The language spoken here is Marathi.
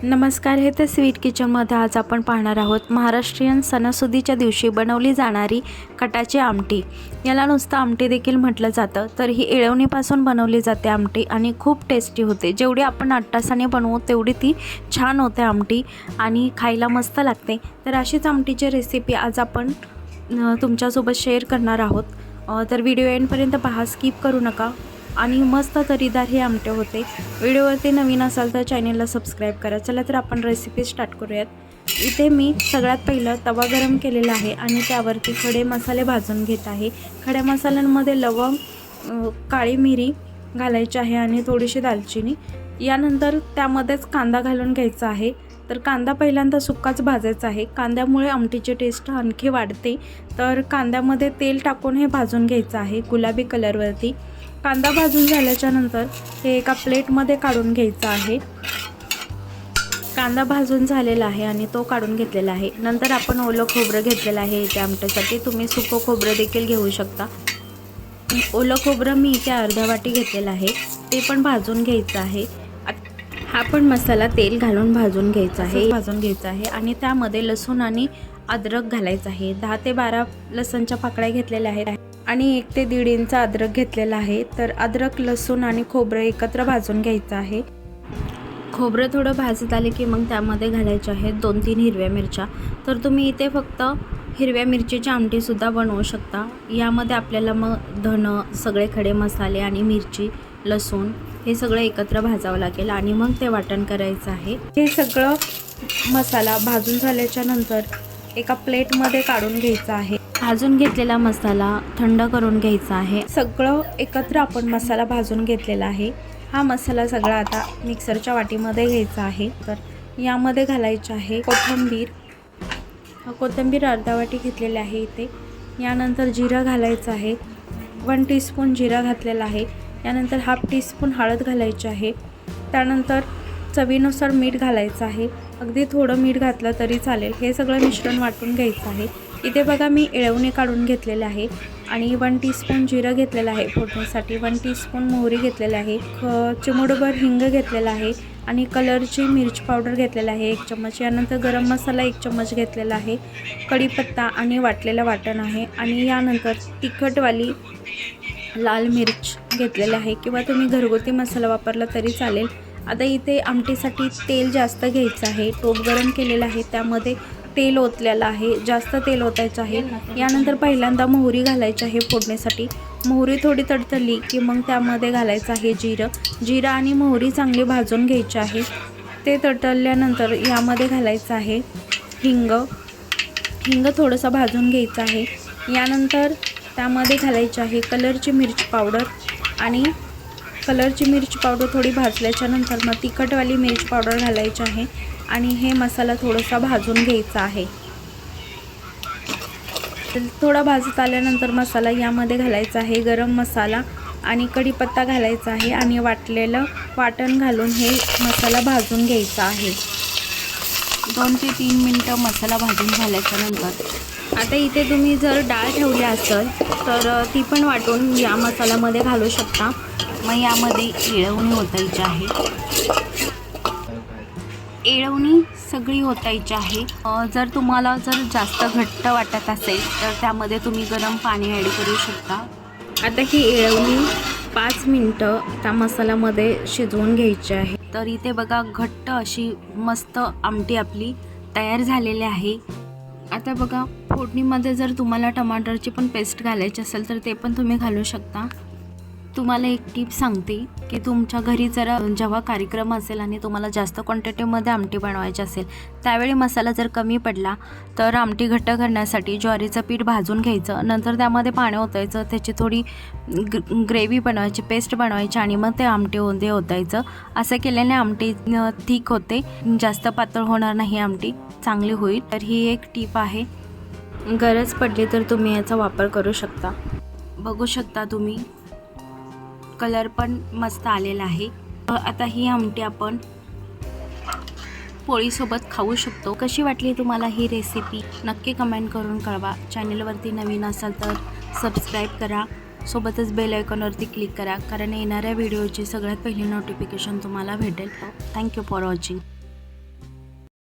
नमस्कार, हे तर स्वीट किचनमध्ये आज आपण पाहणार आहोत महाराष्ट्रीयन सणासुदीच्या दिवशी बनवली जाणारी कटाची आमटी। याला नुसतं आमटी देखील म्हटलं जातं। तर ही येळवणीपासून बनवली जाते आमटी आणि खूप टेस्टी होते। जेवढी आपण आट्टासाने बनवू तेवढी ती छान होते आमटी आणि खायला मस्त लागते। तर अशीच आमटीची रेसिपी आज आपण तुमच्यासोबत शेअर करणार आहोत। तर व्हिडिओ एंडपर्यंत पहा, स्किप करू नका आणि मस्त तरीदार हे आमटे होते। व्हिडिओवरती नवीन असाल तर चॅनलला सबस्क्राईब करा। चला तर आपण रेसिपी स्टार्ट करूयात। इथे मी सगळ्यात पहिलं तवा गरम केलेला आहे आणि त्यावरती खडे मसाले भाजून घेत आहे। खड्या मसाल्यांमध्ये लवंग, काळी मिरी घालायची आहे आणि थोडीशी दालचिनी। यानंतर त्यामध्येच कांदा घालून घ्यायचा आहे। तर कांदा पहिल्यांदा सुक्काच भाजायचा आहे। कांद्यामुळे आमटीची टेस्ट आणखी वाढते। तर कांद्यामध्ये तेल टाकून हे भाजून घ्यायचं आहे गुलाबी कलरवरती। कांदा भाजून झाल्याच्या नंतर हे एका प्लेटमध्ये काढून घ्यायचं आहे। कांदा भाजून झालेला आहे आणि तो काढून घेतलेला आहे। नंतर आपण ओलं खोबरं घेतलेलं आहे इथे आमटीसाठी। तुम्ही सुकं खोबरं देखील घेऊ शकता। ओलं खोबरं मी इथे अर्धा वाटी घेतलेलं आहे, ते पण भाजून घ्यायचं आहे। हा पण मसाला तेल घालून भाजून घ्यायचा आहे आणि त्यामध्ये लसूण आणि अद्रक घालायचं आहे। 10 ते 12 लसणच्या पाकळ्या घातलेल्या आहेत आणि 1 ते 1.5 इंच अद्रक घेतलेला आहे। तर अद्रक, लसूण आणि खोबरं एकत्र भाजून घ्यायचं आहे। खोबरं थोडं भाजत आले की मग त्यामध्ये घालायचे आहेत 2-3 हिरव्या मिरच्या। तर तुम्ही इथे फक्त हिरव्या मिरचीची आमटीसुद्धा बनवू शकता। यामध्ये आपल्याला मग धन, सगळे खडे मसाले आणि मिरची, लसूण हे सगळं एकत्र भाजावं लागेल आणि मग ते वाटण करायचं आहे। हे सगळं मसाला भाजून झाल्याच्या नंतर एका प्लेटमध्ये काढून घ्यायचं आहे। भाजून घेतलेला मसाला थंड करून घ्यायचा आहे। सगळं एकत्र आपण मसाला भाजून घेतलेला आहे। हा मसाला सगळा आता मिक्सरच्या वाटीमध्ये घ्यायचा आहे। तर यामध्ये घालायचे आहे कोथिंबीर अर्धा वाटी घेतलेली आहे इथे। यानंतर जिरं घालायचं आहे, 1 टीस्पून जिरा घातलेला आहे। यानंतर हाफ टीस्पून हळद घालायची आहे। त्यानंतर चवीनुसार मीठ घालायचं आहे, अगदी थोडं मीठ घातलं तरी चालेल। हे सगळं मिश्रण वाटून घ्यायचं आहे। इथे बघा मी येळवणी काढून घेतलेले आहे आणि 1 टीस्पून जिरं घेतलेलं आहे फोडणीसाठी, 1 टीस्पून मोहरी घेतलेली आहे, चिमूटभर हिंग घेतलेला आहे आणि कलरची मिरची पावडर घेतलेला आहे 1 चम्मच। यानंतर गरम मसाला 1 चम्मच घेतलेला आहे, कढीपत्ता आणि वाटलेलं वाटण आहे आणि यानंतर तिखटवाली लाल मिर्च घेतलेला आहे किंवा तुम्ही घरगुती मसाला वापरला तरी चालेल। आता इथे आमटीसाठी तेल जास्त घ्यायचं आहे। टोप गरम केलेलं आहे, त्यामध्ये तेल ओतलेलं आहे, जास्त तेल ओतायचं आहे। यानंतर पहिल्यांदा मोहरी घालायची आहे फोडणीसाठी। मोहरी थोडी तडतडली की मग त्यामध्ये घालायचं आहे जिरं आणि मोहरी चांगली भाजून घ्यायची आहे। ते तडतडल्यानंतर यामध्ये घालायचं आहे हिंग थोडंसं भाजून घ्यायचं आहे। यानंतर त्यामध्ये घालायची आहे कलरची मिरची पावडर आणि कलरची मिरची पावडर थोडी भाजल्याच्या नंतर मग तिखटवाली मिरची पावडर घालायची आहे आणि हे मसाला थोडासा भाजून घ्यायचा आहे। थोडा भाजत आल्यानंतर मसाला यामध्ये घालायचा आहे गरम मसाला आणि कढीपत्ता घालायचा आहे आणि वाटलेलं वाटण घालून हे मसाला भाजून घ्यायचा आहे। 2 ते 3 मिनटं मसाला भाजून झाल्याच्या नंतर आता इथे तुम्ही जर डाळ ठेवली असेल तर ती पण वाटून या मसाल्यामध्ये घालू शकता। मग यामध्ये येळवणी ओतायची आहे, येळवणी सगळी ओतायची आहे। जर तुम्हाला जास्त घट्ट वाटत असेल तर त्यामध्ये तुम्ही गरम पाणी ॲड करू शकता। आता ही येळवणी 5 मिनटं त्या मसाल्यामध्ये शिजवून घ्यायची आहे। तर इथे बघा घट्ट अशी मस्त आमटी आपली तयार झालेली आहे। आता बघा फोडणीमध्ये जर तुम्हाला टमाटरची पण पेस्ट घालायची असेल तर ते पण तुम्ही घालू शकता। तुम्हाला एक टिप सांगते की तुमच्या घरी जेव्हा कार्यक्रम असेल आणि तुम्हाला जास्त क्वांटिटीमध्ये आमटी बनवायची असेल त्यावेळी मसाला जर कमी पडला तर आमटी घट्ट करण्यासाठी ज्वारीचं पीठ भाजून घ्यायचं, नंतर त्यामध्ये पाणी ओतायचं, त्याची थोडी ग्रेव्ही बनवायची, पेस्ट बनवायची आणि मग ते आमटी ओतायचं। असं केल्याने आमटी थिक होते, जास्त पातळ होणार नाही, आमटी चांगली होईल। तर ही एक टिप आहे, गरज पडली तर तुम्ही याचा वापर करू शकता। बघू शकता तुम्ही कलर पण मस्त आलेला आहे। आता ही आमटी आपण पोळीसोबत खाऊ शकतो। कशी वाटली तुम्हाला ही रेसिपी नक्की कमेंट करून कळवा। चॅनलवरती नवीन असाल तर सबस्क्राईब करा, सोबतच बेल आयकॉनवरती क्लिक करा, कारण येणाऱ्या व्हिडिओची सगळ्यात पहिली नोटिफिकेशन तुम्हाला भेटेल। Thank you for watching.